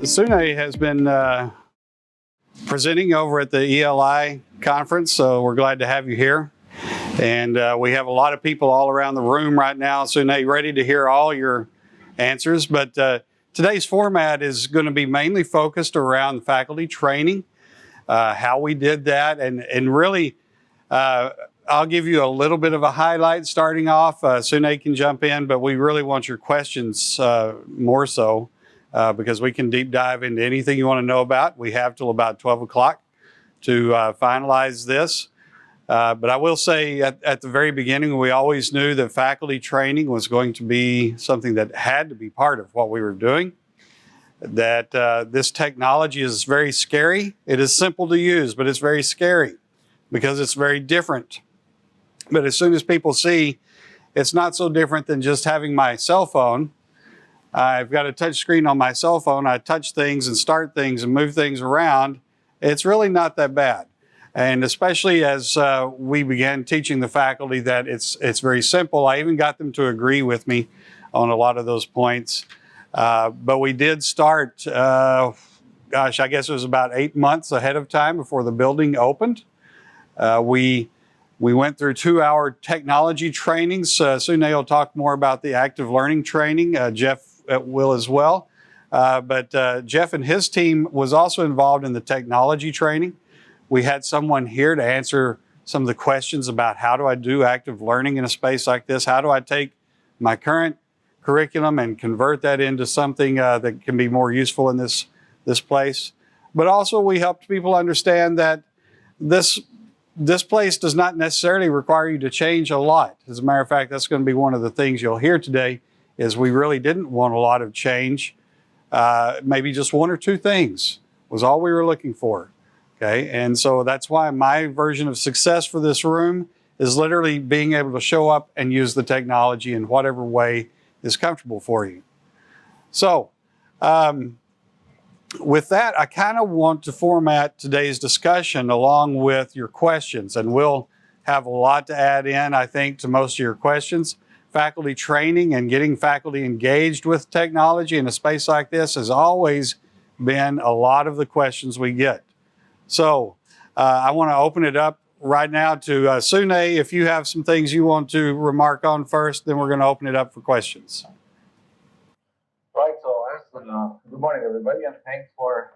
Sune has been presenting over at the ELI conference, so we're glad to have you here. And we have a lot of people all around the room right now, Sune, ready to hear all your answers. But today's format is going to be mainly focused around faculty training, how we did that, and really I'll give you a little bit of a highlight starting off. Sune can jump in, but we really want your questions more so. Because we can deep dive into anything you want to know about. We have till about 12 o'clock to finalize this. But I will say at the very beginning, we always knew that faculty training was going to be something that had to be part of what we were doing. That this technology is very scary. It is simple to use, but it's very scary because it's very different. But as soon as people see it's not so different than just having my cell phone, I've got a touch screen on my cell phone. I touch things and start things and move things around. It's really not that bad. And especially as we began teaching the faculty that it's very simple. I even got them to agree with me on a lot of those points. But we did start, I guess it was about 8 months ahead of time before the building opened. We went through 2-hour technology trainings. Sune will talk more about the active learning training. Jeff will as well. But Jeff and his team was also involved in the technology training. We had someone here to answer some of the questions about how do I do active learning in a space like this? How do I take my current curriculum and convert that into something that can be more useful in this place? But also we helped people understand that this place does not necessarily require you to change a lot. As a matter of fact, that's going to be one of the things you'll hear today is we really didn't want a lot of change. Maybe just 1 or 2 things was all we were looking for. Okay, and so that's why my version of success for this room is literally being able to show up and use the technology in whatever way is comfortable for you. So with that, I kind of want to format today's discussion along with your questions, and we'll have a lot to add in, I think, to most of your questions. Faculty training and getting faculty engaged with technology in a space like this has always been a lot of the questions we get. So I want to open it up right now to Sune. If you have some things you want to remark on first, then we're going to open it up for questions. Right, so good morning, everybody, and thanks for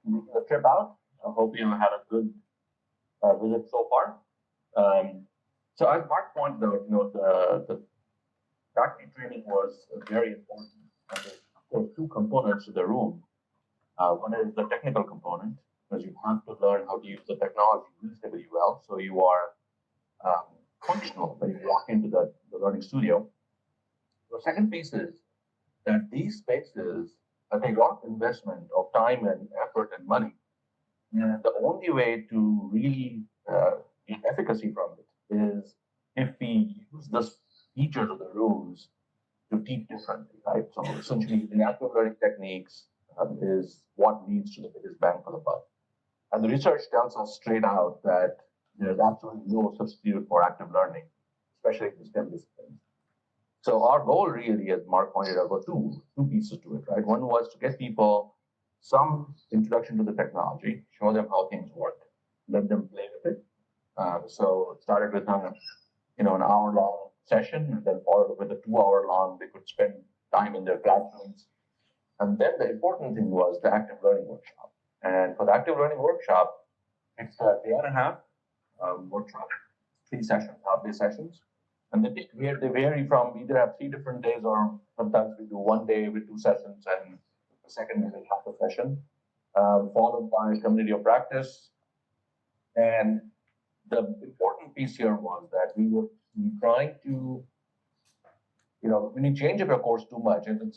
making the trip out. I hope you had a good visit so far. So as Mark pointed out, the faculty training was very important. And there are 2 components to the room. One is the technical component, because you have to learn how to use the technology reasonably well, so you are functional when you walk into the learning studio. The second piece is that these spaces take a lot of investment of time and effort and money. And the only way to really get efficacy from it is if we use the features of the rooms to teach differently, right? So essentially, the active learning techniques is what leads to the biggest bang for the buck. And the research tells us straight out that there's absolutely no substitute for active learning, especially in STEM disciplines. So our goal really, as Mark pointed out, were two pieces to it, right? One was to get people some introduction to the technology, show them how things work, let them play with it. So it started with an hour-long session, and then followed with a 2-hour-long. They could spend time in their classrooms. And then the important thing was the active learning workshop. And for the active learning workshop, it's a day and a half workshop, 3 sessions, half-day sessions. And they vary from either have 3 different days, or sometimes we do 1 day with 2 sessions, and the second day is half a session, followed by community of practice. And the important piece here was that we were trying to, when you change up your course too much, and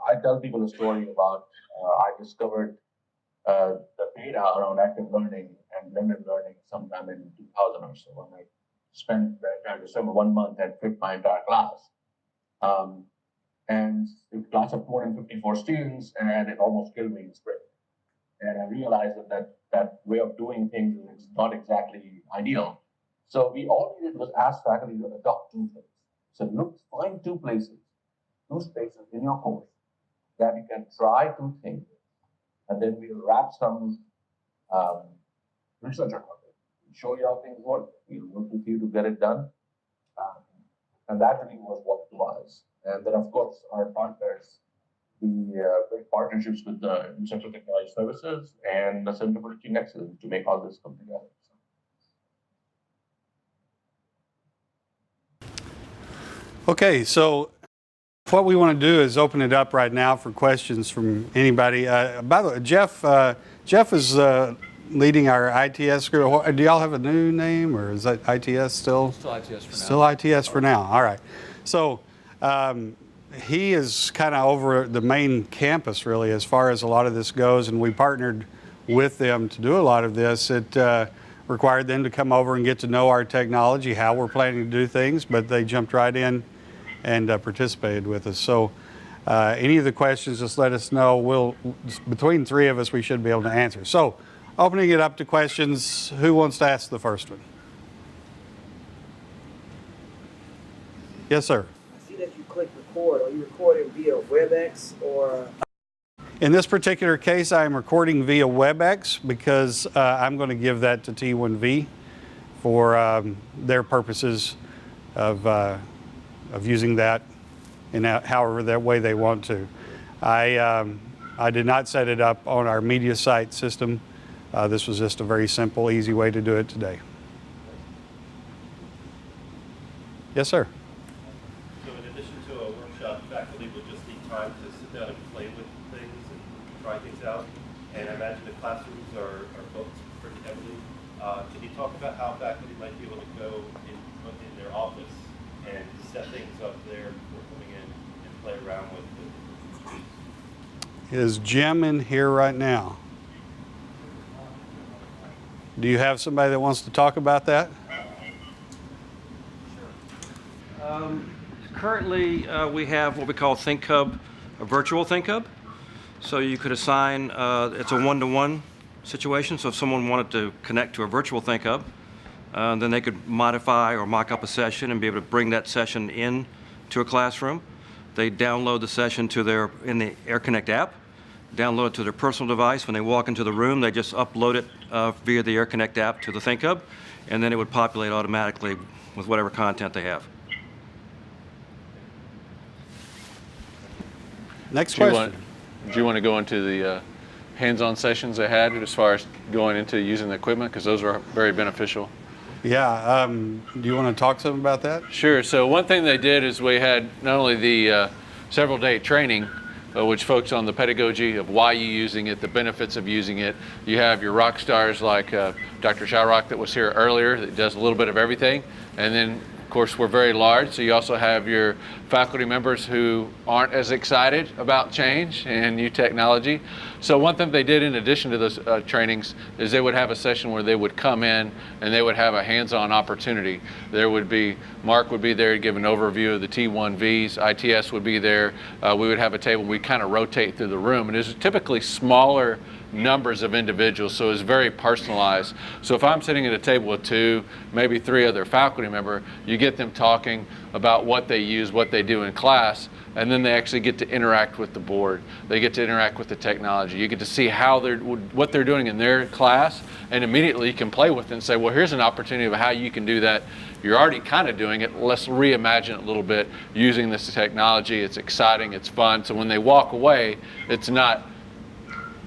I tell people a story about I discovered the data around active learning and blended learning sometime in 2000 or so, and I spent the entire December 1 month and flipped my entire class. And a class of 254 students, and it almost killed me in spring. And I realized that way of doing things is not exactly ideal. So all we did was ask faculty to adopt 2 things. So find 2 places, 2 spaces in your course that you can try 2 things. and then we'll wrap some research around it. Show you how things work. We'll work with you to get it done. And that really was what it was. And then, of course, our partners, the great partnerships with the Center for Technology Services and the Center for Teaching Excellence to make all this come together. Okay, so what we want to do is open it up right now for questions from anybody. By the way, Jeff is leading our ITS group. Do y'all have a new name, or is that ITS still? Still ITS for now. Still ITS for now. All right. So he is kind of over the main campus, really, as far as a lot of this goes, and we partnered with them to do a lot of this. It required them to come over and get to know our technology, how we're planning to do things, but they jumped right in and participated with us. So any of the questions, just let us know. Between three of us, we should be able to answer. So opening it up to questions, who wants to ask the first one? Yes, sir. I see that you click record. Are you recording via WebEx or? In this particular case, I am recording via WebEx because I'm going to give that to T1V for their purposes of using that in however that way they want to. I did not set it up on our media site system. This was just a very simple, easy way to do it today. Yes, sir. So in addition to a workshop, faculty will just need time to sit down and play with things and try things out. And I imagine the classrooms are booked pretty heavily. Can you talk about how faculty might be able to go in their office and set things up there before coming in and play around with it? Is Jim in here right now? Do you have somebody that wants to talk about that? Currently, we have what we call ThinkHub, a virtual ThinkHub. So you could assign, it's a one-to-one situation. So if someone wanted to connect to a virtual ThinkHub, then they could modify or mock up a session and be able to bring that session in to a classroom. They download the session in the AirConnect app, download it to their personal device. When they walk into the room, they just upload it via the AirConnect app to the ThinkHub, and then it would populate automatically with whatever content they have. Next question. Do you want to go into the hands-on sessions they had as far as going into using the equipment? Because those are very beneficial. Yeah. Do you want to talk some about that? Sure. So one thing they did is we had not only the several-day training, which focused on the pedagogy of why you're using it, the benefits of using it. You have your rock stars like Dr. Showrock that was here earlier that does a little bit of everything. And then, of course, we're very large, so you also have your faculty members who aren't as excited about change and new technology. So one thing they did in addition to those trainings is they would have a session where they would come in and they would have a hands-on opportunity. There would be, Mark would be there to give an overview of the T1Vs, ITS would be there. We would have a table, we kind of rotate through the room, and there's typically smaller numbers of individuals, so it's very personalized. So if I'm sitting at a table with 2, maybe 3 other faculty members, you get them talking about what they use, what they do in class, and then they actually get to interact with the board. They get to interact with the technology. You get to see how what they're doing in their class, and immediately you can play with it and say, well, here's an opportunity of how you can do that. You're already kind of doing it. Let's reimagine it a little bit using this technology. It's exciting, it's fun. So when they walk away, it's not,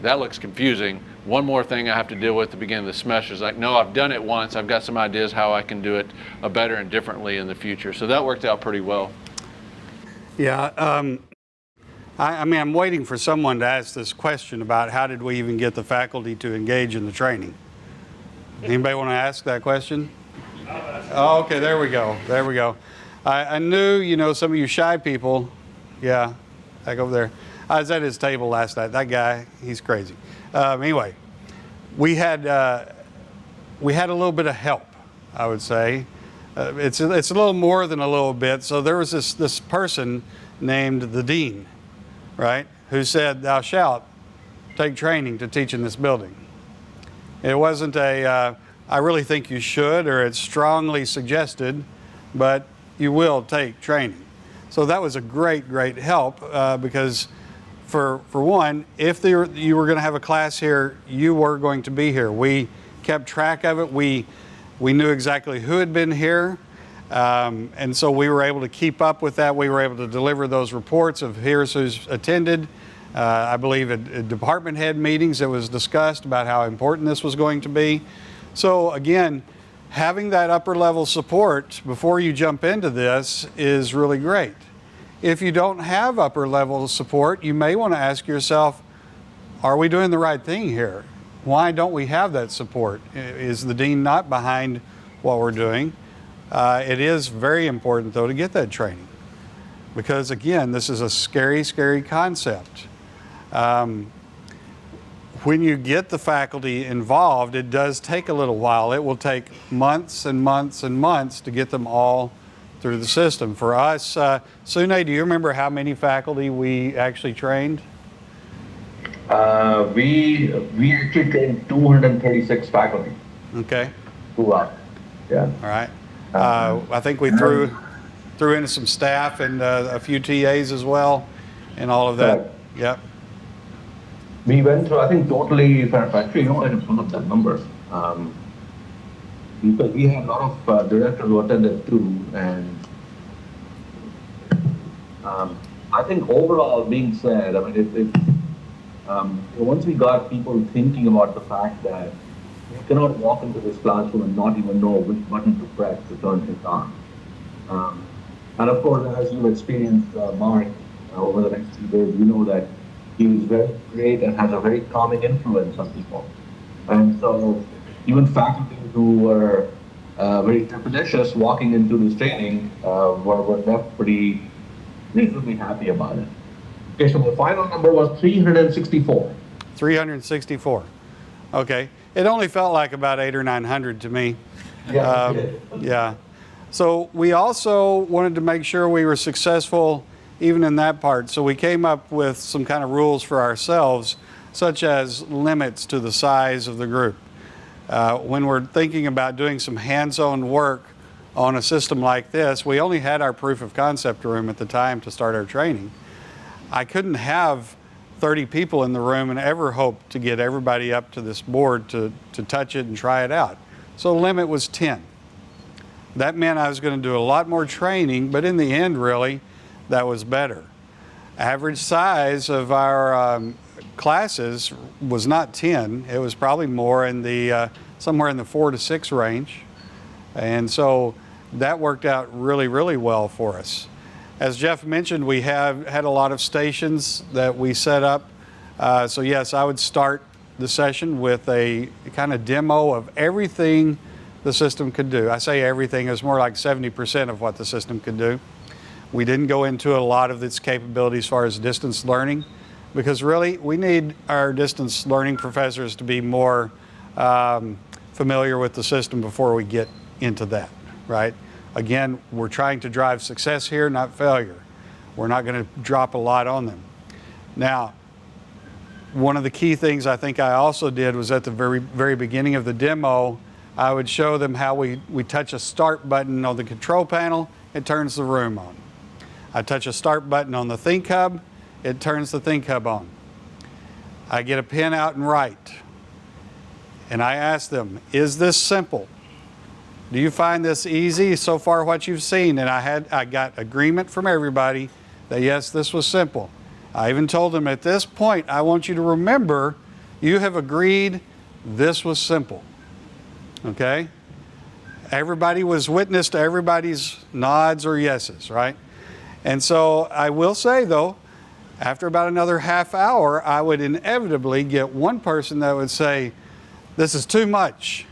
that looks confusing. One more thing I have to deal with at the beginning of the semester is like, no, I've done it once. I've got some ideas how I can do it better and differently in the future. So that worked out pretty well. Yeah. I mean, I'm waiting for someone to ask this question about how did we even get the faculty to engage in the training. Anybody want to ask that question? Oh, okay, there we go. There we go. I knew, some of you shy people, yeah, back over there. I was at his table last night. That guy, he's crazy. Anyway, we had a little bit of help, I would say. It's a little more than a little bit. So there was this person named the dean, right, who said, "Thou shalt take training to teach in this building." It wasn't I really think you should, or it's strongly suggested, but you will take training. So that was a great, great help because for one, if you were going to have a class here, you were going to be here. We kept track of it. We knew exactly who had been here. And so we were able to keep up with that. We were able to deliver those reports of here's who's attended. I believe at department head meetings it was discussed about how important this was going to be. So again, having that upper level support before you jump into this is really great. If you don't have upper level support, you may want to ask yourself, are we doing the right thing here? Why don't we have that support? Is the dean not behind what we're doing? It is very important, though, to get that training because, again, this is a scary, scary concept. When you get the faculty involved, it does take a little while. It will take months and months and months to get them all through the system. For us, Sune, do you remember how many faculty we actually trained? We actually trained 236 faculty. Okay. Throughout. Yeah. All right. I think we threw in some staff and a few TAs as well, and all of that. Correct. Yep. We went through, I think, totally, actually, I can pull up that number. Because we had a lot of directors who attended too, and I think overall being said, I mean, once we got people thinking about the fact that you cannot walk into this classroom and not even know which button to press to turn things on. And of course, as you've experienced Mark over the next few days, you know that he is very great and has a very calming influence on people. And so even faculty who were very trepidatious walking into this training were left pretty reasonably happy about it. Okay, so the final number was 364. 364. Okay. It only felt like about 800 or 900 to me. Yeah. Yeah. So we also wanted to make sure we were successful even in that part. So we came up with some kind of rules for ourselves, such as limits to the size of the group. When we're thinking about doing some hands-on work on a system like this, we only had our proof of concept room at the time to start our training. I couldn't have 30 people in the room and ever hope to get everybody up to this board to touch it and try it out. So the limit was 10. That meant I was going to do a lot more training, but in the end, really, that was better. Average size of our classes was not 10. It was probably more in the somewhere in the 4 to 6 range. And so that worked out really, really well for us. As Jeff mentioned, we have had a lot of stations that we set up. So yes, I would start the session with a kind of demo of everything the system could do. I say everything, it was more like 70% of what the system could do. We didn't go into a lot of its capabilities as far as distance learning, because really we need our distance learning professors to be more familiar with the system before we get into that, right? Again, we're trying to drive success here, not failure. We're not going to drop a lot on them. Now, one of the key things I think I also did was at the very beginning of the demo, I would show them how we touch a start button on the control panel, it turns the room on. I touch a start button on the Think Hub, it turns the Think Hub on. I get a pen out and write. And I ask them, is this simple? Do you find this easy so far what you've seen? And I got agreement from everybody that yes, this was simple. I even told them at this point, I want you to remember you have agreed this was simple. Okay? Everybody was witness to everybody's nods or yeses, right? And so I will say though, after about another half hour, I would inevitably get one person that would say, this is too much.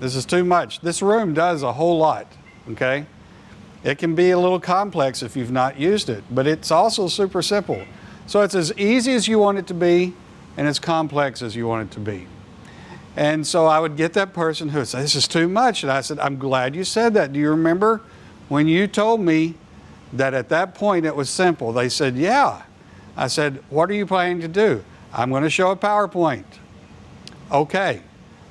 This is too much. This room does a whole lot, okay? It can be a little complex if you've not used it, but it's also super simple. So it's as easy as you want it to be and as complex as you want it to be. And so I would get that person who would say, this is too much. And I said, I'm glad you said that. Do you remember when you told me that at that point it was simple? They said, yeah. I said, what are you planning to do? I'm going to show a PowerPoint. Okay.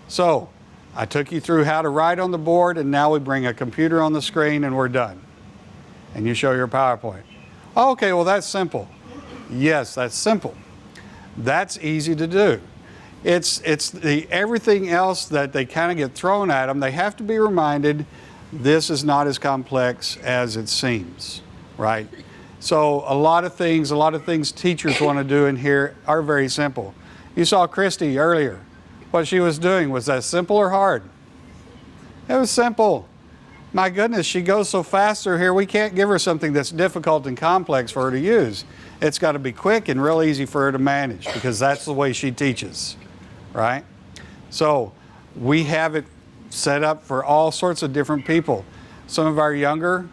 So I took you through how to write on the board, and now we bring a computer on the screen and we're done. And you show your PowerPoint. Okay, well that's simple. Yes, that's simple. That's easy to do. It's the everything else that they kind of get thrown at them. They have to be reminded this is not as complex as it seems, right? So a lot of things teachers want to do in here are very simple. You saw Christy earlier. What she was doing, was that simple or hard? It was simple. My goodness, she goes so fast through here, we can't give her something that's difficult and complex for her to use. It's got to be quick and real easy for her to manage, because that's the way she teaches, right? So we have it set up for all sorts of different people. Some of our younger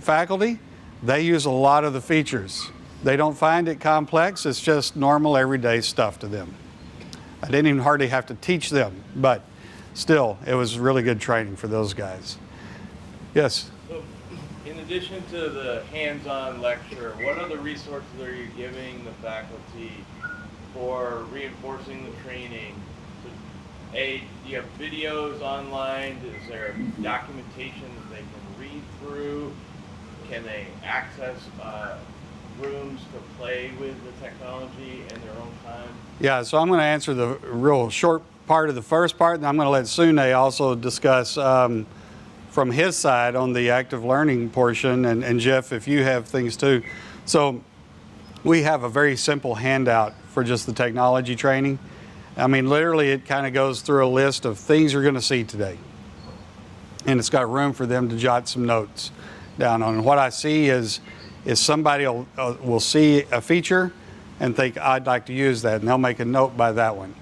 faculty, they use a lot of the features. They don't find it complex, it's just normal everyday stuff to them. I didn't even hardly have to teach them, but still, it was really good training for those guys. Yes? So, in addition to the hands-on lecture, what other resources are you giving the faculty for reinforcing the training? So, do you have videos online? Is there documentation that they can read through? Can they access rooms to play with the technology in their own time? Yeah, so I'm going to answer the real short part of the first part, and I'm going to let Sune also discuss from his side on the active learning portion, and Jeff, if you have things too. So we have a very simple handout for just the technology training. I mean, literally it kind of goes through a list of things you're going to see today. And it's got room for them to jot some notes down on. And what I see is somebody will see a feature and think, I'd like to use that, and they'll make a note by that one.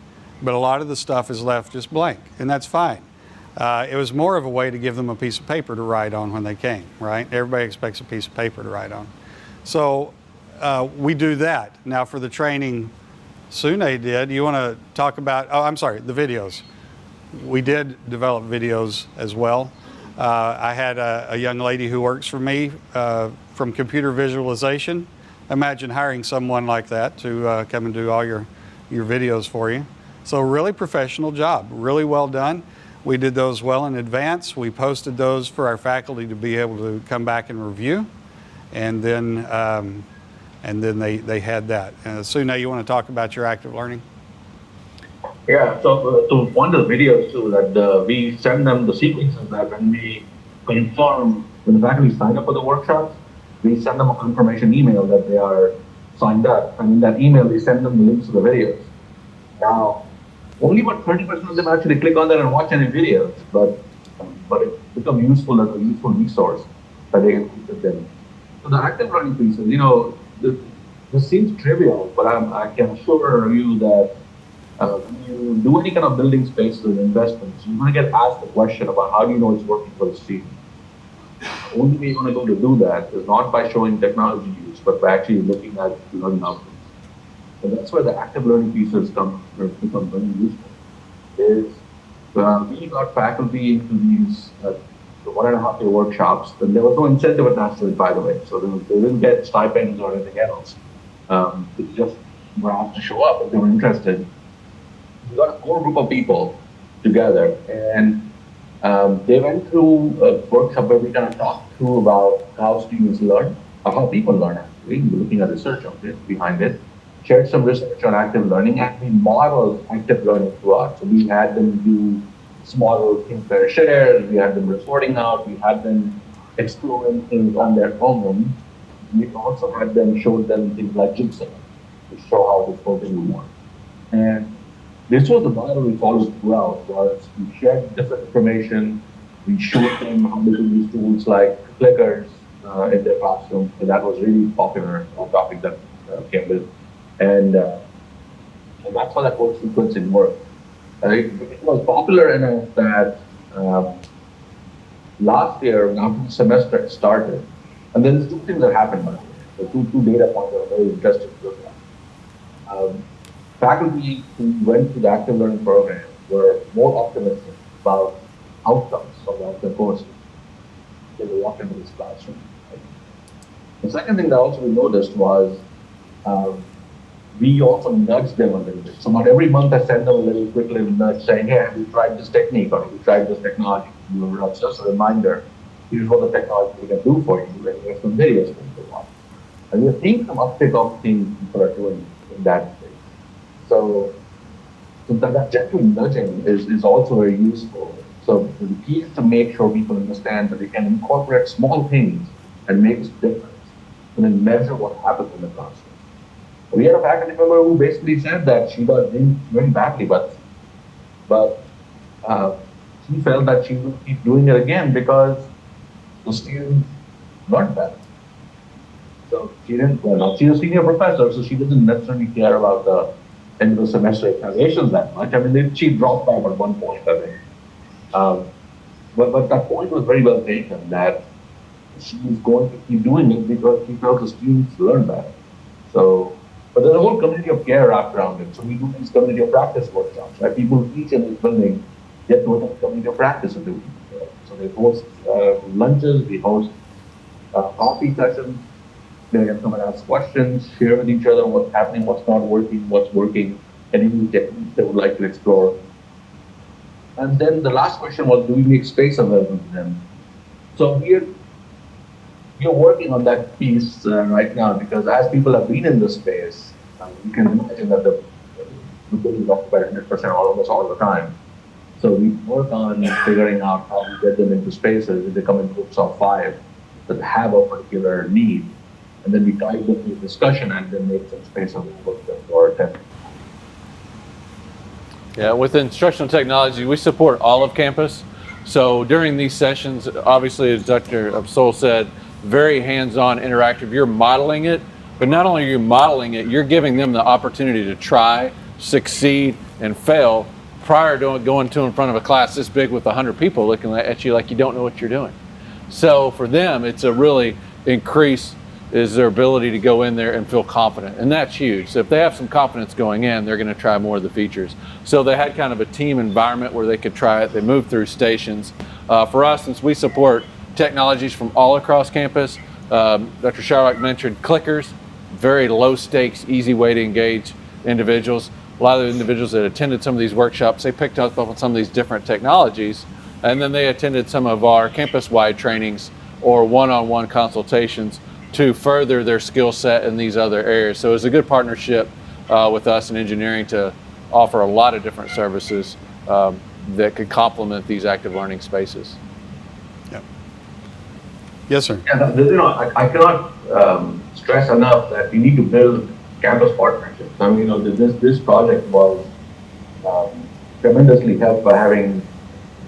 But a lot of the stuff is left just blank, and that's fine. It was more of a way to give them a piece of paper to write on when they came, right? Everybody expects a piece of paper to write on. So we do that. Now for the training Sune did, you want to talk about, oh, I'm sorry, the videos. We did develop videos as well. I had a young lady who works for me from computer visualization. Imagine hiring someone like that to come and do all your videos for you. So really professional job, really well done. We did those well in advance. We posted those for our faculty to be able to come back and review, and then they had that. Sune, you want to talk about your active learning? Yeah, so to one of the videos too, that we send them the sequences that when we confirm, when the faculty sign up for the workshops, we send them a confirmation email that they are signed up, and in that email we send them the links to the videos. Now, only about 30% of them actually click on that and watch any videos, but it becomes useful as a useful resource that they can keep with them. So the active learning pieces, this seems trivial, but I can assure you that when you do any kind of building spaces and investments, you're going to get asked the question about how do you know it's working for the student. The only way you're going to go to do that is not by showing technology use, but by actually looking at learning outcomes. And that's where the active learning pieces become very useful. We got faculty into these the 1.5 year workshops, and there was no incentive attached to it, by the way. So they didn't get stipends or anything else. They just were asked to show up if they were interested. We got a core group of people together, and they went through a workshop where we kind of talked through about how students learn, or how people learn actually, looking at research of it, behind it. Shared some research on active learning, and we modeled active learning throughout. So we had them do small think, pair, share, we had them reporting out, we had them exploring things on their own. We also had them show them things like Jigsaw to show how this whole thing would work. And this was the model we followed throughout, was we shared different information, we showed them how they could use tools like clickers in their classroom, and that was really popular topic that came with. And that's how that whole sequencing worked. It was popular enough that last year, after the semester started, and then there's two things that happened, by the way. The two data points that are very interesting to look at. Faculty who went through the active learning program were more optimistic about outcomes of their courses when they walked into this classroom. Right? The second thing that also we noticed was we also nudged them a little bit. So about every month I send them a quick little nudge saying, hey, have you tried this technique, or have you tried this technology? It's just a reminder, here's what the technology can do for you, and here's some videos to watch. And we're seeing some uptick of things people are doing in that space. So that gentle nudging is also very useful. So the key is to make sure people understand that they can incorporate small things and make a difference, and then measure what happens in the classroom. We had a faculty member who basically said that she got dinged very badly, but she felt that she would keep doing it again because the students learned better. So she didn't, well, she's a senior professor, so she doesn't necessarily care about the end of the semester examinations that much. I mean, she dropped out at one point, I think. But that point was very well taken, that she's going to keep doing it because she felt the students learn better. So, but there's a whole community of care wrapped around it. So we do these community of practice workshops, right? People who teach in this building get to attend community of practice and do. So they host lunches, we host coffee sessions. They can come and ask questions, share with each other what's happening, what's not working, what's working, any new techniques they would like to explore. And then the last question was, do we make space available to them? So we're working on that piece right now, because as people have been in the space, you can imagine that the building is occupied 100% almost all the time. So we work on figuring out how we get them into spaces if they come in groups of 5 that have a particular need. And then we guide them through discussion and then make some space available for them for attending. Yeah, with instructional technology, we support all of campus. So during these sessions, obviously, as Dr. Absol said, very hands-on, interactive. You're modeling it, but not only are you modeling it, you're giving them the opportunity to try, succeed, and fail prior to going to in front of a class this big with 100 people looking at you like you don't know what you're doing. So for them, it's a really increase is their ability to go in there and feel confident. And that's huge. So if they have some confidence going in, they're going to try more of the features. So they had kind of a team environment where they could try it. They moved through stations. For us, since we support technologies from all across campus, Dr. Sharrock mentioned clickers, very low stakes, easy way to engage individuals. A lot of the individuals that attended some of these workshops, they picked up on some of these different technologies, and then they attended some of our campus-wide trainings or one-on-one consultations to further their skill set in these other areas. So it's a good partnership with us in engineering to offer a lot of different services that could complement these active learning spaces. Yep. Yes, sir. Yeah, I cannot stress enough that we need to build campus partnerships. I mean, this project was tremendously helped by having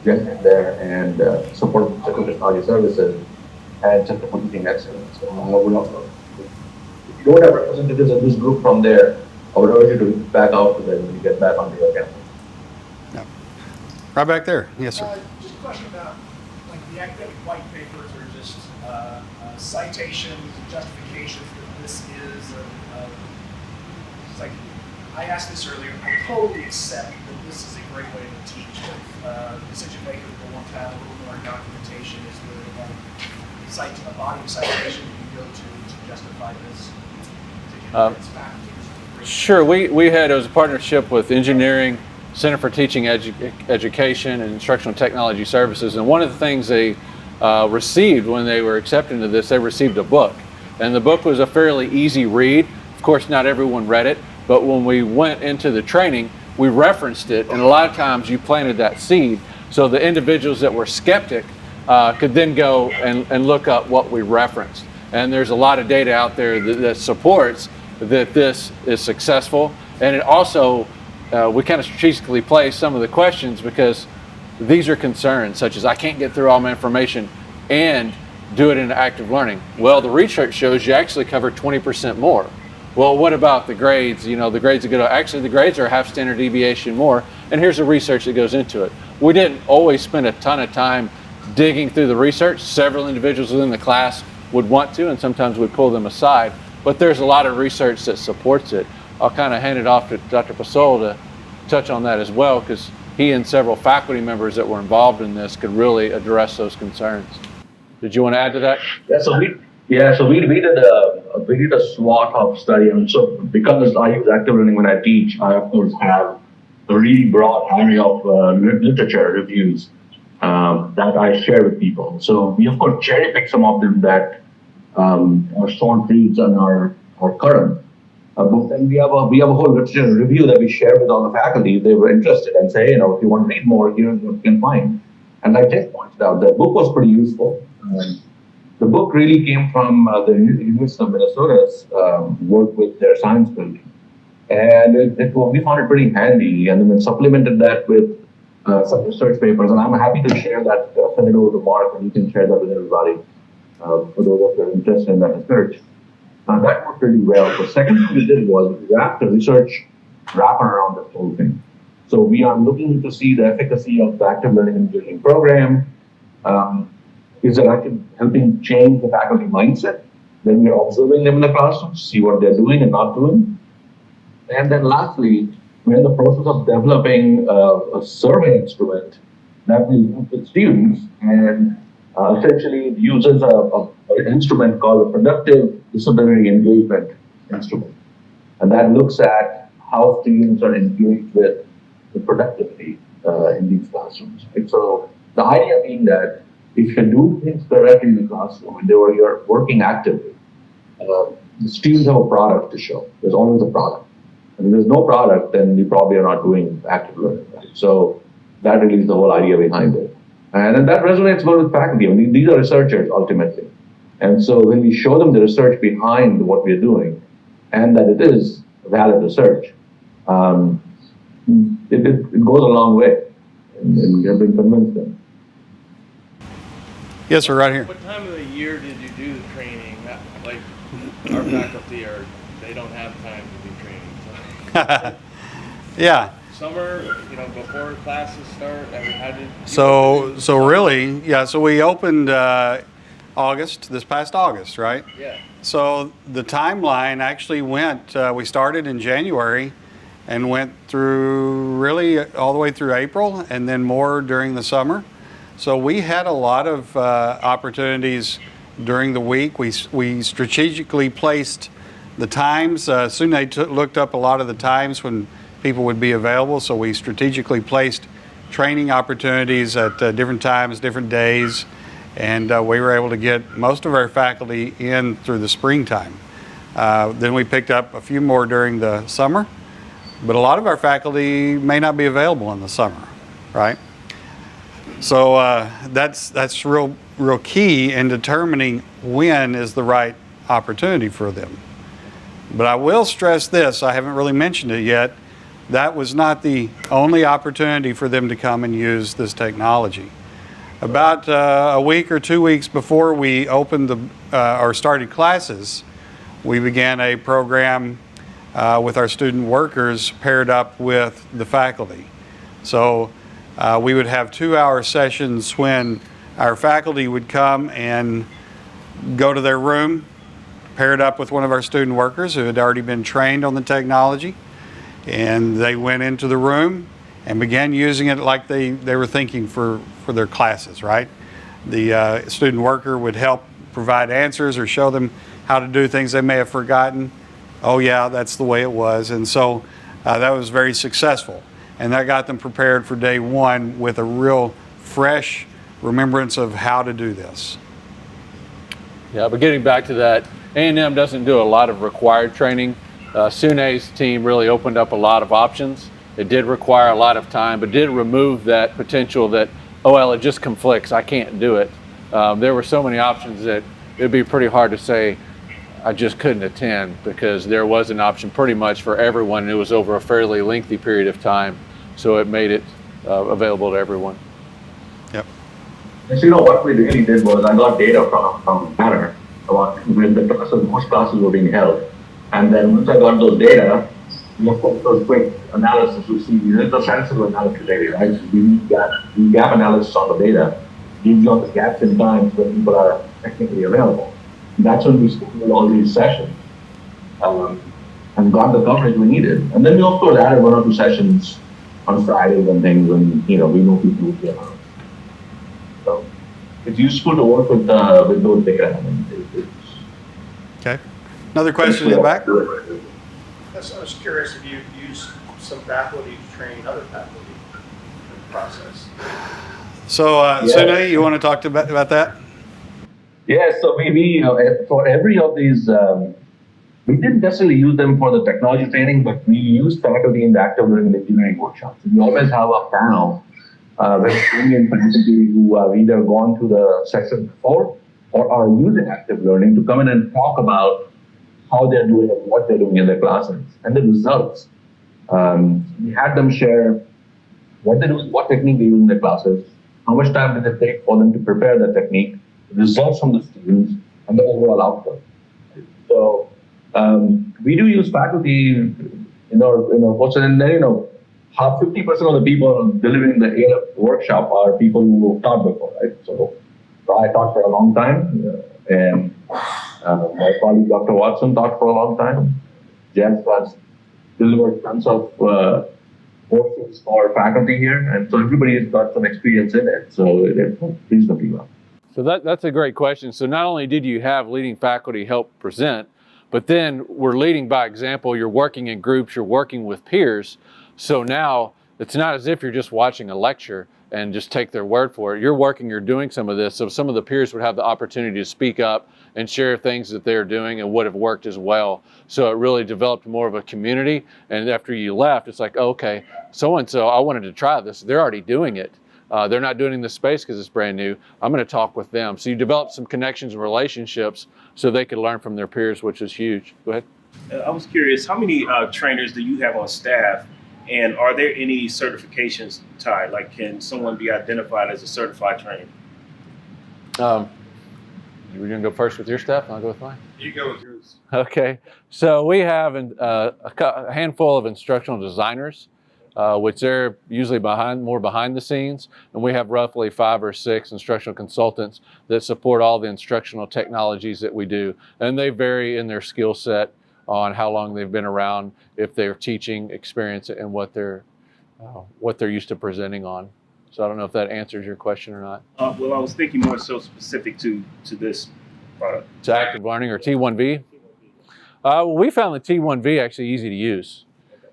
Jen in there and support Zachry Technology Services and Center for Teaching Excellence. So if you don't have representatives of this group from there, I would urge you to reach back out to them when you get back onto your campus. Yeah. Right back there. Yes, sir. Just a question about, like, the academic white papers are just citations and justifications that this is it's like, I asked this earlier, I totally accept that this is a great way to teach. Decision makers will want to have a little more documentation. Is there a body of citation you go to justify this? Sure, we had, it was a partnership with Engineering, Center for Teaching Education and Instructional Technology Services, and one of the things they received when they were accepted into this, they received a book. And the book was a fairly easy read. Of course, not everyone read it, but when we went into the training, we referenced it, and a lot of times you planted that seed, so the individuals that were skeptic could then go and look up what we referenced. And there's a lot of data out there that supports that this is successful. And it also, we kind of strategically place some of the questions because these are concerns such as I can't get through all my information and do it in active learning. Well, the research shows you actually cover 20% more. Well, what about the grades? You know, the grades are good. Actually, the grades are half standard deviation more. And here's the research that goes into it. We didn't always spend a ton of time digging through the research. Several individuals within the class would want to, and sometimes we pull them aside. But there's a lot of research that supports it. I'll kind of hand it off to Dr. Pasol to touch on that as well, because he and several faculty members that were involved in this could really address those concerns. Did you want to add to that? So we did a SWOT of study, and so because I use active learning when I teach, I of course have a really broad array of literature reviews that I share with people. So we of course cherry pick some of them that our short reads and our current. But then we have a whole literature review that we share with all the faculty if they were interested and say, if you want to read more, here's what you can find. And like Jeff pointed out, the book was pretty useful. The book really came from the University of Minnesota's work with their science building. And we found it pretty handy, and then supplemented that with some research papers. And I'm happy to share that, send it over to Mark, and you can share that with everybody for those of you who are interested in that research. That worked really well. The second thing we did was we wrapped the research wrapper around this whole thing. So we are looking to see the efficacy of the active learning engineering program. Is it actually helping change the faculty mindset? Then we're observing them in the classroom, see what they're doing and not doing. And then lastly, we're in the process of developing a survey instrument that will work with students and essentially it uses an instrument called a productive disciplinary engagement instrument. And that looks at how students are engaged with the productivity in these classrooms. Right? So the idea being that if you do things correctly in the classroom and you're working actively, the students have a product to show. There's always a product. And if there's no product, then you probably are not doing active learning. Right? So that really is the whole idea behind it. And then that resonates well with faculty. I mean, these are researchers ultimately. And so when we show them the research behind what we're doing and that it is valid research, it goes a long way in helping convince them. Yes, sir, right here. What time of the year did you do the training? Like, our faculty they don't have time to do training. So. Yeah. Summer, before classes start. I mean, how did? So really, yeah. So we opened this past August, right? Yeah. So the timeline actually went. We started in January, and went through really all the way through April, and then more during the summer. So we had a lot of opportunities during the week. We strategically placed the times. Soon they looked up a lot of the times when people would be available. So we strategically placed training opportunities at different times, different days, and we were able to get most of our faculty in through the springtime. Then we picked up a few more during the summer, but a lot of our faculty may not be available in the summer, right? So that's real key in determining when is the right opportunity for them. But I will stress this, I haven't really mentioned it yet, that was not the only opportunity for them to come and use this technology. About a week or 2 weeks before we opened or started classes, we began a program with our student workers paired up with the faculty. So we would have 2-hour sessions when our faculty would come and go to their room, paired up with one of our student workers who had already been trained on the technology, and they went into the room and began using it like they were thinking for their classes, right? The student worker would help provide answers or show them how to do things they may have forgotten. Oh yeah, that's the way it was. And so that was very successful. And that got them prepared for day one with a real fresh remembrance of how to do this. Yeah, but getting back to that, A&M doesn't do a lot of required training. Sune's team really opened up a lot of options. It did require a lot of time, but did remove that potential that, oh, well, it just conflicts, I can't do it. There were so many options that it'd be pretty hard to say I just couldn't attend, because there was an option pretty much for everyone, and it was over a fairly lengthy period of time, so it made it available to everyone. Yep. So, what we really did was I got data from Banner about when most classes were being held. And then once I got those data, those quick analysis, we see the sensible analysis data, right? So we need gap analysis on the data, gives you all the gaps in times when people are technically available. And that's when we scheduled all these sessions and got the coverage we needed. And then we of course added 1 or 2 sessions on Fridays and things when we know people would be around. So it's useful to work with those data. Okay. Another question in the back? I was curious if you use some faculty to train other faculty in the process. So, Sune, you want to talk about that? Yeah, so we for every of these, we didn't necessarily use them for the technology training, but we used faculty in the active learning engineering workshops. We always have a panel with Indian faculty who have either gone through the section before or are using active learning to come in and talk about how they're doing and what they're doing in their classes and the results. We had them share what they do, what technique they use in their classes, how much time did it take for them to prepare the technique, the results from the students, and the overall outcome. So we do use faculty in our courses, and then 50% of the people delivering the ALF workshop are people who have taught before, right? So I taught for a long time, and my colleague Dr. Watson taught for a long time. Jeff has delivered tons of courses for faculty here, and so everybody has got some experience in it, so it works reasonably well. So that's a great question. So not only did you have leading faculty help present, but then we're leading by example. You're working in groups, you're working with peers. So now it's not as if you're just watching a lecture and just take their word for it. You're working, you're doing some of this. So some of the peers would have the opportunity to speak up and share things that they're doing and what have worked as well. So it really developed more of a community. And after you left, it's like, okay, so-and-so, I wanted to try this. They're already doing it. They're not doing it in this space because it's brand new. I'm going to talk with them. So you develop some connections and relationships so they could learn from their peers, which is huge. Go ahead. I was curious, how many trainers do you have on staff, and are there any certifications tied? Like, can someone be identified as a certified trainer? We're going to go first with your staff, and I'll go with mine. You go with yours. Okay. So we have a handful of instructional designers, which they're usually more behind the scenes. And we have roughly 5 or 6 instructional consultants that support all the instructional technologies that we do. And they vary in their skill set on how long they've been around, if they're teaching experience, and what they're used to presenting on. So I don't know if that answers your question or not. Well, I was thinking more so specific to this product. To active learning or T1V? We found the T1V actually easy to use.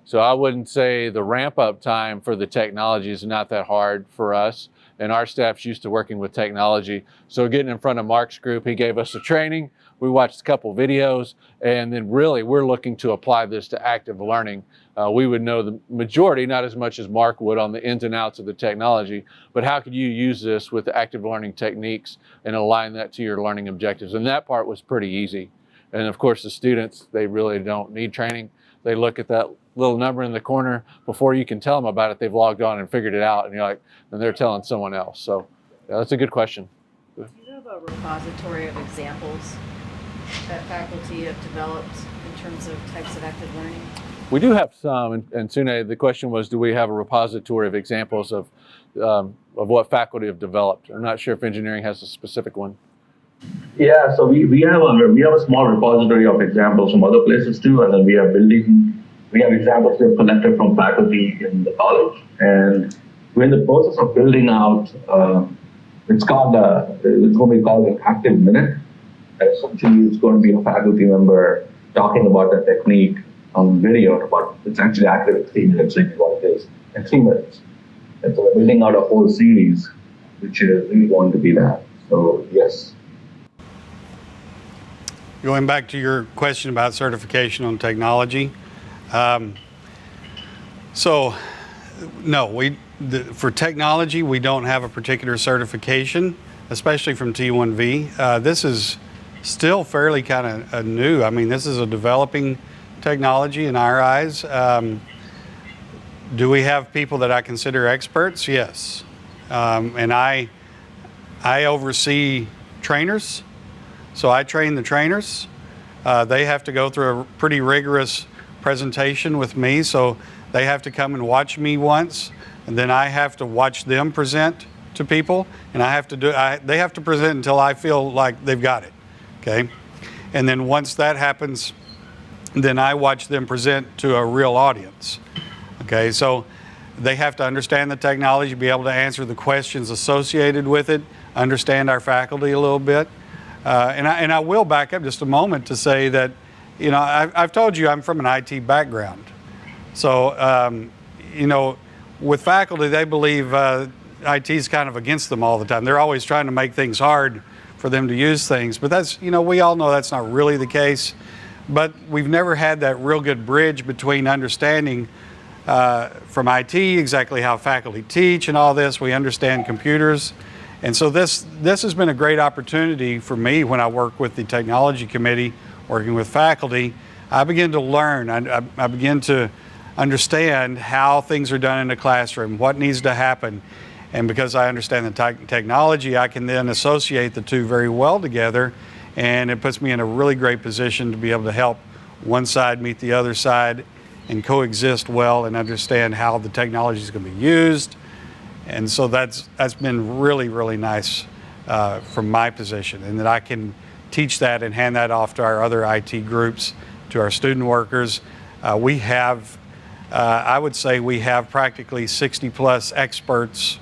So I wouldn't say the ramp up time for the technology is not that hard for us. And our staff's used to working with technology. So getting in front of Mark's group, he gave us the training. We watched a couple videos, and then really we're looking to apply this to active learning. We would know the majority, not as much as Mark would, on the ins and outs of the technology, but how could you use this with the active learning techniques and align that to your learning objectives? And that part was pretty easy. And of course the students, they really don't need training. They look at that little number in the corner. Before you can tell them about it, they've logged on and figured it out, and you're like, and they're telling someone else. So yeah, that's a good question. Do you have a repository of examples that faculty have developed in terms of types of active learning? We do have some, and Sune, the question was, do we have a repository of examples of what faculty have developed? I'm not sure if engineering has a specific one. Yeah, so we have a small repository of examples from other places too, and then we have examples we have collected from faculty in the college, and we're in the process of building out. It's going to be called an active minute. Essentially, it's going to be a faculty member talking about the technique on video, but it's actually active in 3 minutes, which is what it is, in 3 minutes. And so we're building out a whole series, which is really going to be that. So yes. Going back to your question about certification on technology. So no, for technology, we don't have a particular certification, especially from T1V. This is still fairly kind of new. I mean, this is a developing technology in our eyes. Do we have people that I consider experts? Yes. And I oversee trainers. So I train the trainers. They have to go through a pretty rigorous presentation with me. So they have to come and watch me once, and then I have to watch them present to people, and they have to present until I feel like they've got it. Okay. And then once that happens, then I watch them present to a real audience. Okay. So they have to understand the technology, be able to answer the questions associated with it, understand our faculty a little bit. And I will back up just a moment to say that, I've told you I'm from an IT background. So, with faculty, they believe IT is kind of against them all the time. They're always trying to make things hard for them to use things. But that's, we all know that's not really the case. But we've never had that real good bridge between understanding from IT exactly how faculty teach and all this. We understand computers. And so this has been a great opportunity for me when I work with the technology committee, working with faculty. I begin to learn. I begin to understand how things are done in the classroom, what needs to happen. And because I understand the technology, I can then associate the two very well together. And it puts me in a really great position to be able to help one side meet the other side and coexist well and understand how the technology is going to be used. And so that's been really, really nice from my position, and that I can teach that and hand that off to our other IT groups, to our student workers. We have, I would say we have practically 60 plus experts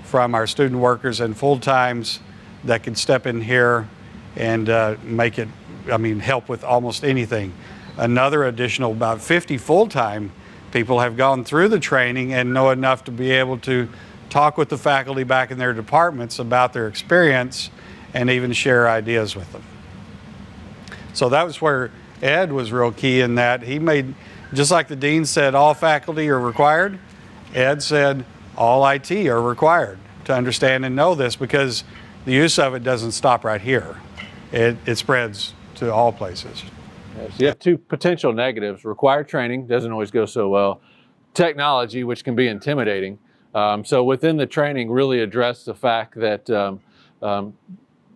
from our student workers and full-times that can step in here and make it, help with almost anything. Another additional about 50 full-time people have gone through the training and know enough to be able to talk with the faculty back in their departments about their experience and even share ideas with them. So that was where Ed was real key in that. He made, just like the dean said, all faculty are required, Ed said all IT are required to understand and know this, because the use of it doesn't stop right here. It spreads to all places. So you have two potential negatives. Required training doesn't always go so well. Technology, which can be intimidating. So within the training, really addressed the fact that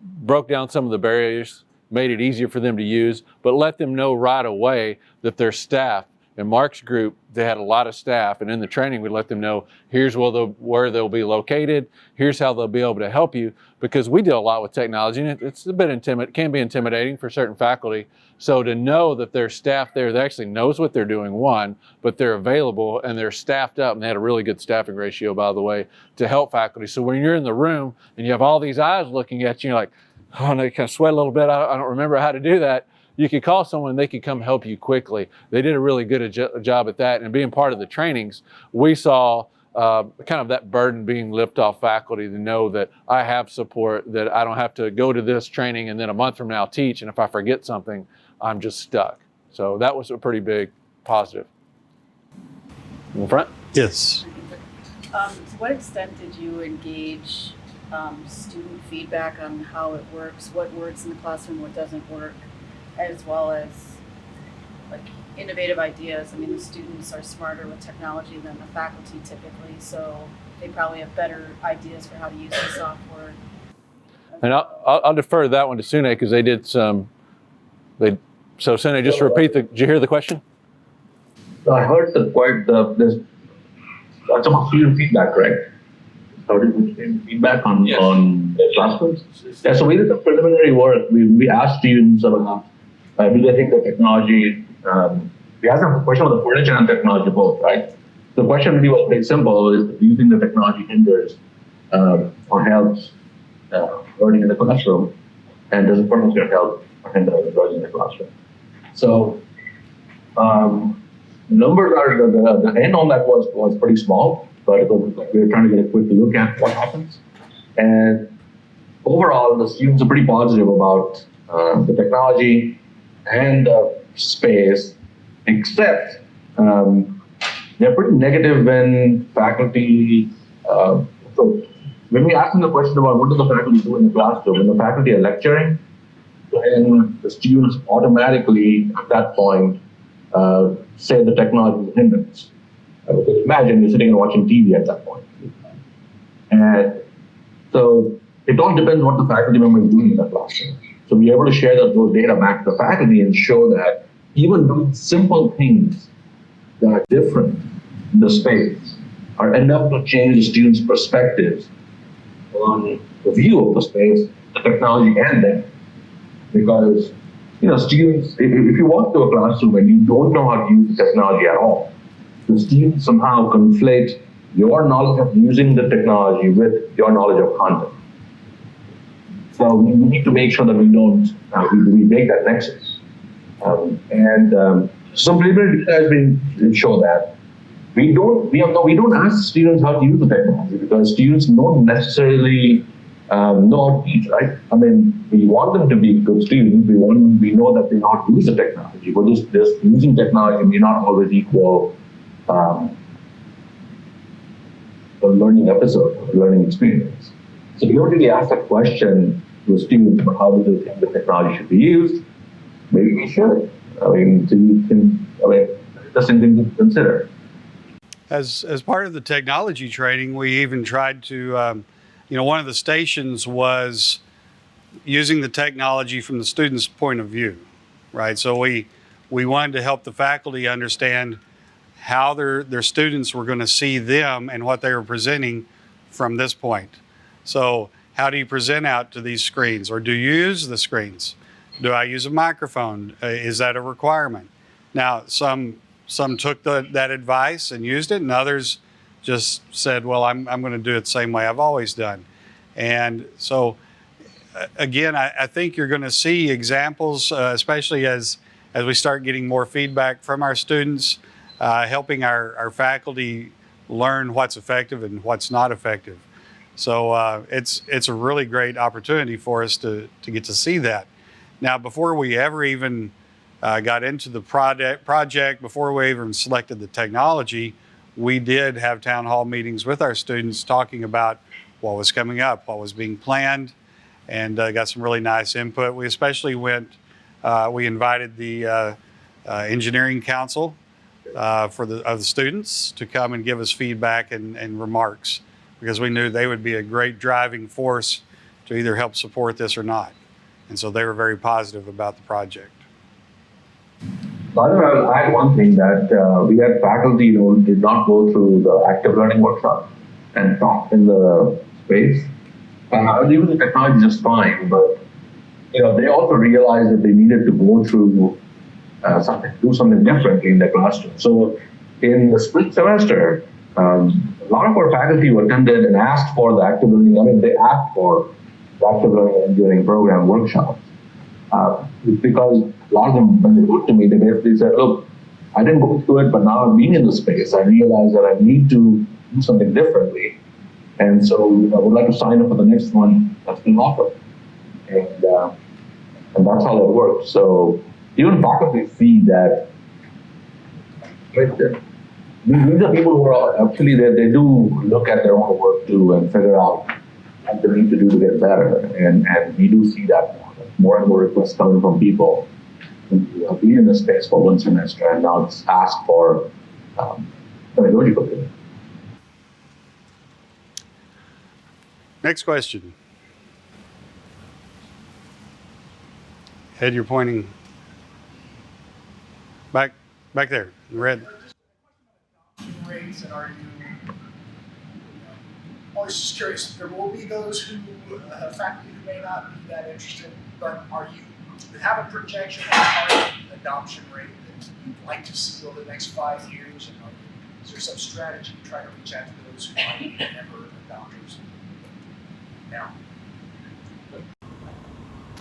broke down some of the barriers, made it easier for them to use, but let them know right away that their staff, in Mark's group, they had a lot of staff, and in the training we let them know, here's where they'll be located, here's how they'll be able to help you, because we deal a lot with technology, and it's a bit can be intimidating for certain faculty. So to know that there's staff there that actually knows what they're doing, one, but they're available and they're staffed up, and they had a really good staffing ratio, by the way, to help faculty. So when you're in the room and you have all these eyes looking at you, you're like, oh, and they kind of sweat a little bit, I don't remember how to do that. You could call someone, they could come help you quickly. They did a really good job at that. And being part of the trainings, we saw kind of that burden being lifted off faculty to know that I have support, that I don't have to go to this training and then a month from now teach, and if I forget something, I'm just stuck. So that was a pretty big positive. In the front? Yes. To what extent did you engage student feedback on how it works, what works in the classroom, what doesn't work, as well as like innovative ideas? I mean, the students are smarter with technology than the faculty typically, so they probably have better ideas for how to use the software. And I'll defer that one to Sune, because they did some. So Sune, just repeat did you hear the question? I heard there's some student feedback, correct? How did we get feedback on the classrooms? Yeah, so we did some preliminary work. We asked students about do they think the technology, we asked them a question about the furniture and technology both, right? The question really was pretty simple, is do you think the technology hinders or helps learning in the classroom? And does the furniture help or hinder learning in the classroom? So numbers are, the end on that was pretty small, but it was like we were trying to get a quick look at what happens. And overall, the students are pretty positive about the technology and the space, except they're pretty negative when faculty, so when we ask them the question about what does the faculty do in the classroom, when the faculty are lecturing, then the students automatically at that point say the technology is a hindrance. Because imagine you're sitting and watching TV at that point. And so it all depends what the faculty member is doing in the classroom. So be able to share those data back to the faculty and show that even doing simple things that are different in the space are enough to change the students' perspectives on the view of the space, the technology, and them. Because students, if you walk to a classroom and you don't know how to use the technology at all, the students somehow conflate your knowledge of using the technology with your knowledge of content. So we need to make sure that we don't, we make that nexus. Some preliminary data has been show that we don't ask students how to use the technology, because students don't necessarily no outreach, right? I mean, we want them to be good students. We know that they know how to use the technology, but just using technology may not always equal a learning episode, a learning experience. So we don't really ask that question to a student about how do they think the technology should be used. Maybe we should. I mean, that's something to consider. As part of the technology training, we even tried to, one of the stations was using the technology from the student's point of view, right? So we wanted to help the faculty understand how their students were going to see them and what they were presenting from this point. So how do you present out to these screens, or do you use the screens? Do I use a microphone? Is that a requirement? Now, some took that advice and used it, and others just said, well, I'm going to do it the same way I've always done. And so, again, I think you're going to see examples, especially as we start getting more feedback from our students, helping our faculty learn what's effective and what's not effective. So it's a really great opportunity for us to get to see that. Now, before we ever even got into the project, before we even selected the technology, we did have town hall meetings with our students talking about what was coming up, what was being planned, and got some really nice input. We especially we invited the engineering council of the students to come and give us feedback and remarks, because we knew they would be a great driving force to either help support this or not. And so they were very positive about the project. So I'll add one thing, that we had faculty who did not go through the active learning workshop and talk in the space. Even the technology is just fine, but they also realized that they needed to go through do something differently in their classroom. So in the spring semester, a lot of our faculty who attended and asked for the active learning, they asked for the active learning engineering program workshops. Because a lot of them, when they wrote to me, they basically said, look, I didn't go through it, but now I'm being in the space, I realize that I need to do something differently. And so I would like to sign up for the next one that's being offered. And that's how it works. So even faculty see that these are people who are actually, they do look at their own work too and figure out what they need to do to get better. And we do see that more and more requests coming from people who have been in the space for one semester and now it's asked for pedagogical training. Next question. Ed, you're pointing back there, in red. Rates, and are you? I was just curious. There will be those who faculty who may not be that interested, but are you have a projection of target adoption rate that you'd like to see over the next 5 years, and is there some strategy to try to reach out to those who might be never adopters now?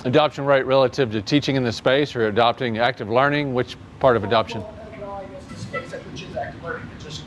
Adoption rate relative to teaching in the space or adopting active learning? Which part of adoption? Well, I guess the space at which is active learning, that just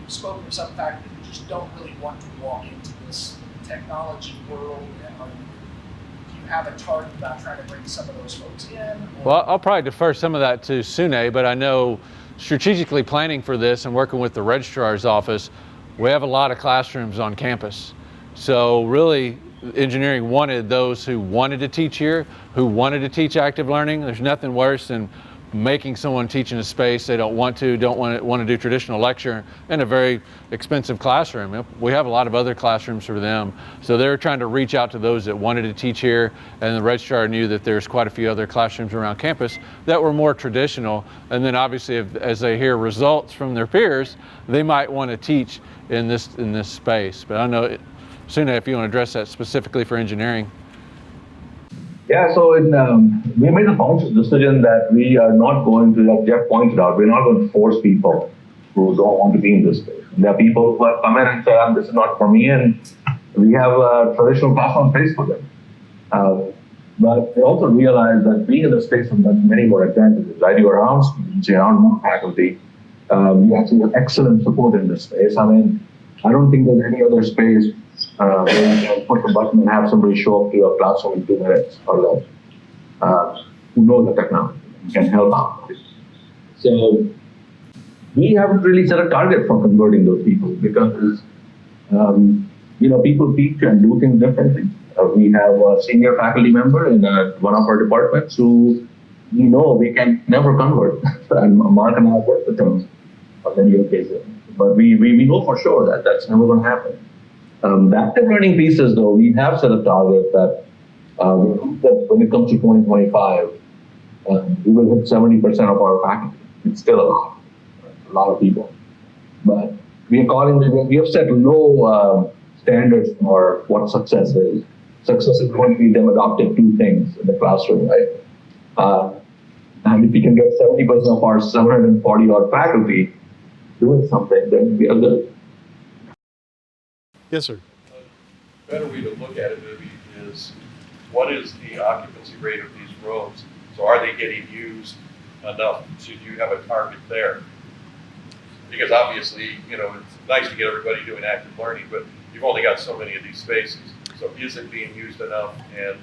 spoken to some faculty who just don't really want to walk into this technology world. And do you have a target about trying to bring some of those folks in? Well, I'll probably defer some of that to Sune, but I know strategically planning for this and working with the registrar's office, we have a lot of classrooms on campus. So really, engineering wanted those who wanted to teach here, who wanted to teach active learning. There's nothing worse than making someone teach in a space they don't want to do traditional lecture in a very expensive classroom. We have a lot of other classrooms for them. So they're trying to reach out to those that wanted to teach here, and the registrar knew that there's quite a few other classrooms around campus that were more traditional. And then obviously as they hear results from their peers, they might want to teach in this space. But I know, Sune, if you want to address that specifically for engineering. Yeah, so we made a conscious decision that we are not going to, like Jeff pointed out, we're not going to force people who don't want to be in this space. There are people who have come in and said, this is not for me, and we have a traditional classroom space for them. But we also realize that being in the space has many more advantages, right? You're around students, you're around more faculty, you actually have excellent support in this space. I mean, I don't think there's any other space where you can push a button and have somebody show up to your classroom in 2 minutes or less, who knows the technology and can help out. So we haven't really set a target for converting those people because people teach and do things differently. We have a senior faculty member in one of our departments who we know we can never convert. And Mark and I have worked with him on many occasions, but we know for sure that that's never going to happen. The active learning pieces, though, we have set a target that when it comes to 2025, we will hit 70% of our faculty. It's still a lot of people, but we have set low standards for what success is. Success is going to be them adopting 2 things in the classroom, right? And if we can get 70% of our 740 odd faculty doing something, then we are good. Yes, sir. A better way to look at it maybe is, what is the occupancy rate of these rooms? So are they getting used enough? So do you have a target there? Because obviously, it's nice to get everybody doing active learning, but you've only got so many of these spaces. So is it being used enough, and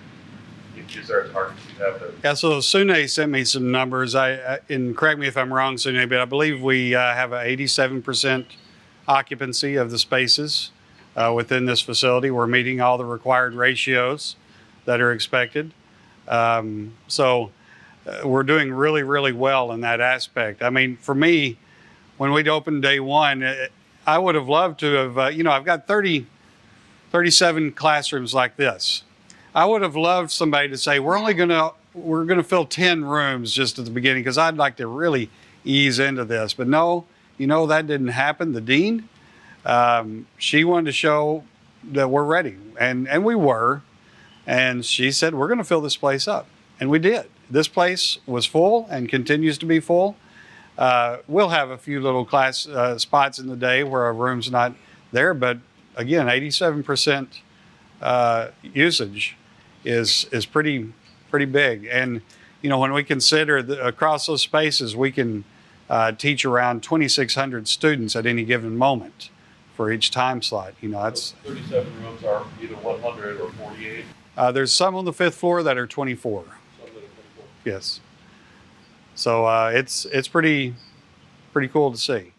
is there a target you have there? Yeah, so Sune sent me some numbers. And correct me if I'm wrong, Sune, but I believe we have an 87% occupancy of the spaces within this facility. We're meeting all the required ratios that are expected. So we're doing really, really well in that aspect. I mean, for me, when we'd opened day one, I would have loved to have, I've got 37 classrooms like this. I would have loved somebody to say, we're going to fill 10 rooms just at the beginning, because I'd like to really ease into this. But no, that didn't happen. The dean, she wanted to show that we're ready, and we were. And she said, we're going to fill this place up. And we did. This place was full and continues to be full. We'll have a few little class spots in the day where a room's not there, but again, 87% usage is pretty big. And when we consider across those spaces, we can teach around 2,600 students at any given moment for each time slot. That's 37 rooms are either 100 or 48. There's some on the 5th floor that are 24. Some that are 24. Yes. So it's pretty cool to see.